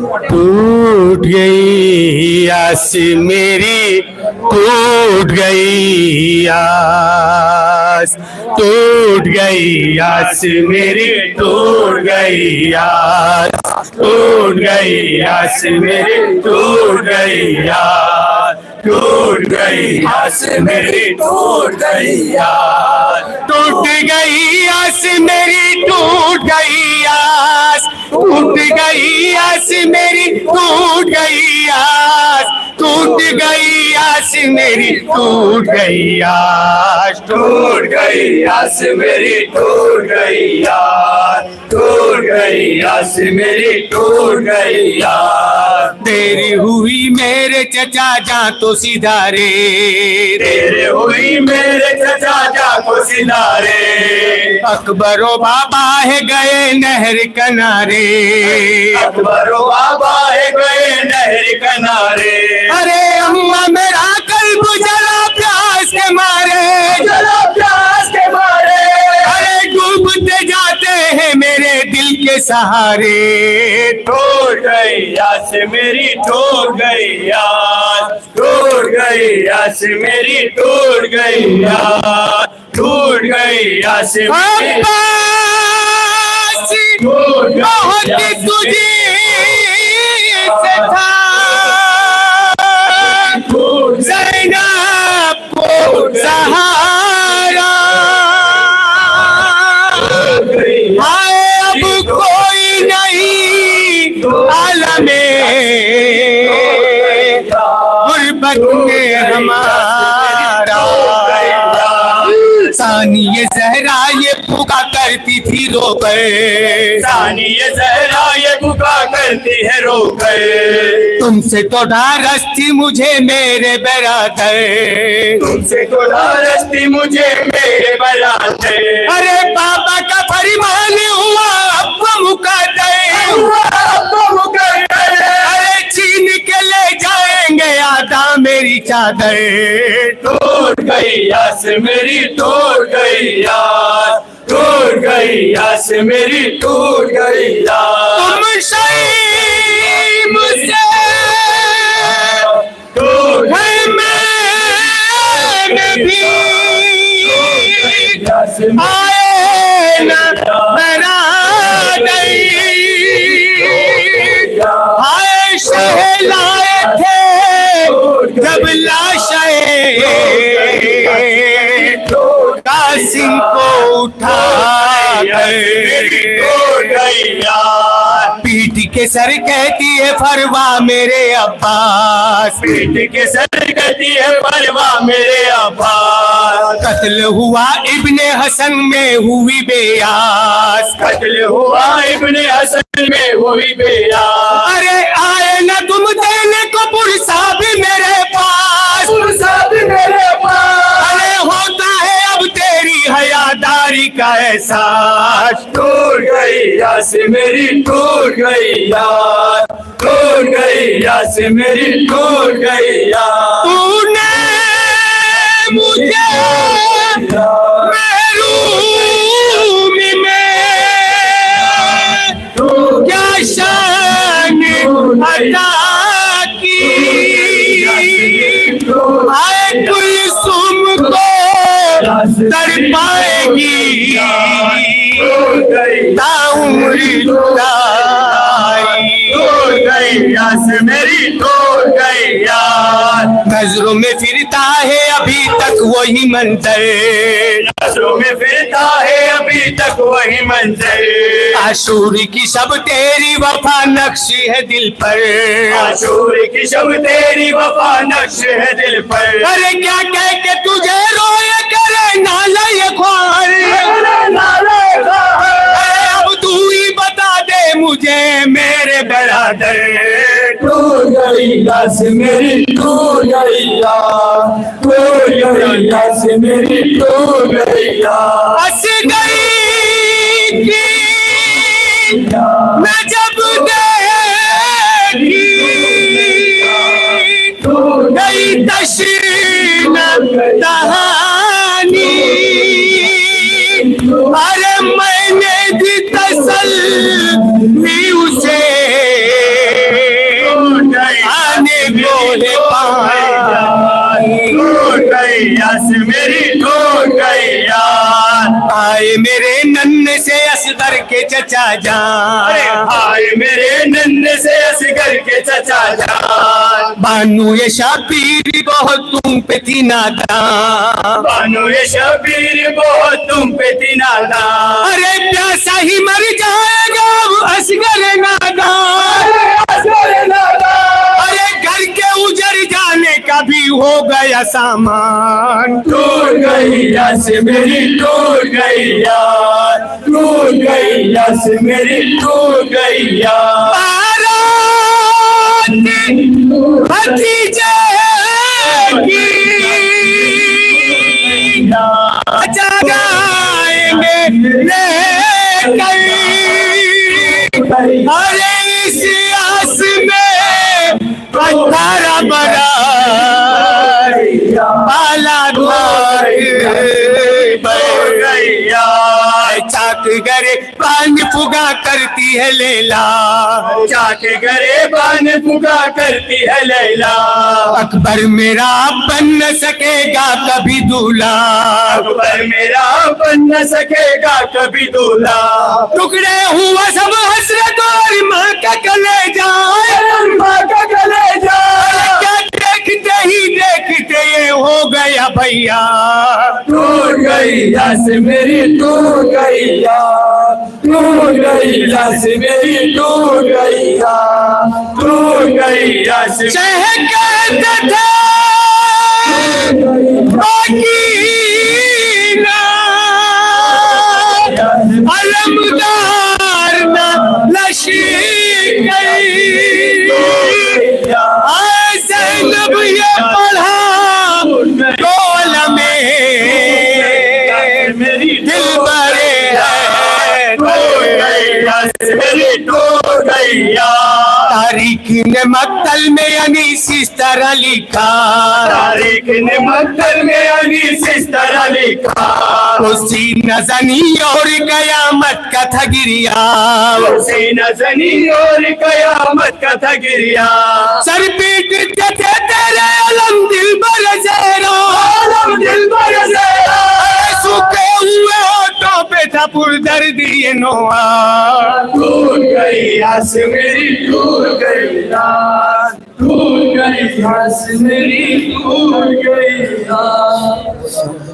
टूट गई आस मेरी, टूट गई आस, टूट गई आस मेरी, टूट गई आस, टूट गई आस मेरी, टूट गई आस, टूट गई आस मेरी, टूट गई आस, टूट गई आस मेरी, टूट गई आस, टूट गई आस मेरी, टूट गई आस, टूट गई आस मेरी, टूट गई आस, टूट गई आस मेरी, टूट गई आस, टूट गई आस मेरी, टूट गई आस। तेरी हुई मेरे चचा जा तो सिधारे, तेरे हुई मेरे चचा जा तो सिधारे, अकबरो बाबा है गए नहर किनारे, अकबरो बाबा है गए नहर किनारे। अरे अम्मा मेरा कल्ब जला प्यास के मारे, जला प्यास के मारे, अरे डूबते जाते हैं मेरे दिल के सहारे। टूट गई आस मेरी, टूट गई आस, टूट गई आस मेरी, टूट गई आस, टूट गई आस मेरी, बहुत तुझे से था ज़ैनब को सहारा, आए अब कोई नहीं आलमे गुर्बत में हमारा। सानिए ज़हरा ये पुका करती थी रोकर, सानिए ज़हरा ये पुका करती है रोकर, तुमसे तो ढारस थी मुझे मेरे बरादर, तुमसे तो ढारस थी मुझे मेरे बरादर। अरे बाबा का फरमान हुआ अब मुकद्दर, हुआ अब मुकद्दर, अरे छीन के ले जाएंगे आधा मेरी चादर। टूट गई आस मेरी, टूट गई आस, टूट गई आस मेरी, टूट गई आस। तुम शही मुझसे टूट गई, मैं भी आए ना बरादर, आए शहलाए थे जब लाशें कासिम को उठा पीट के सर कहती है फरवा मेरे अब्बास, पीट के सर कहती है फरवा मेरे अब्बास। कत्ल हुआ इब्ने हसन में हुई बेयास, कत्ल हुआ इब्ने हसन में हुई बेयास। अरे आए ना तुम देने को पुरसा भी मेरे पास, पुरसा भी मेरे पास। अरे होता है अब तेरी हयादारी का एहसास। टूट गई आस मेरी, टूट गई यार, टूट गई आस मेरी, टूट गई यार। तूने मुझे महरूम में क्या शान अता की, आए कुलसुम को तड़पाएगी ताउम्री जुदाई। टूट गई आस मेरी, टूट गई यार। नजरों में फिरता है अभी तक वही मंजर, नजरों में फिरता है अभी तक वही मंजर। आशूर की शब तेरी वफा नक्श है दिल पर, आशूर की शब तेरी वफा नक्श है दिल पर। अरे क्या कह के तुझे रोए करे नाला ये ख्वार, अब तू ही बता दे मुझे मेरे बरादर। टूट गई आस मेरी, टूट गई यार, टूट गई आस मेरी, टूट गई यार। हंस गई कि मैं जब देखी गई तशरीन कहानी, अरे मैंने दी तसल्ली उसे हाय मेरे नन्हे से असगर के चचा जान, हाय मेरे नन्हे से असगर के चचा जान, बानू ये शाबीर बहुत तुम पे थी नादान, बानो ये शबीर बहुत तुम पे थी नादान, अरे प्यासा ही मर जाएगा वो असगर नादान, असगर नादान, अरे घर के उजड़ जाने का भी हो गया सामान, टूट गई यस मेरी टूट गई यार, टूट गई यस मेरी टूट गई यार, भतीजे की जगाएंगे लेकर, अरे इस आस में पत्थर बड़ा पाला चाक गरे पान फुगा करती है लैला, जाके घरे बान फुका करती है लैला, अकबर मेरा बन न सकेगा कभी दूल्हा, अकबर मेरा बन न सकेगा कभी दूल्हा, टुकड़े हुआ सब हसरत और माँ का कलेजा, माँ का कलेजा, क्या देखते ही देखते ये हो गया भैया, टूट गई यस मेरी टूट गई यार, टूट गई यस मेरी टूट गई यार, टूट गई यस शह कहते थे बाकीना, अलमदार ना लश्कर, ज़ैनब ये पढ़ा डोल में मेरी दिल भरे है, मेरी टूट गई यार, तारीख ने मक्तल में अनीस इस तरह लिखा, तारीख ने मक्तल में अनीस इस तरह लिखा, उसी नजनी और कयामत का था गिरिया, उसी नजनी और कयामत का था गिरिया, सर पीटते थे तेरे अलम दिल बर ज़हरा, आलम दिल पर ज़हरा, सूखे हुए होठों पे था पुरदर्दी ये नोआ, टूट गई यस मेरी टूट गई यार, टूट गई यस मेरी टूट गई यार।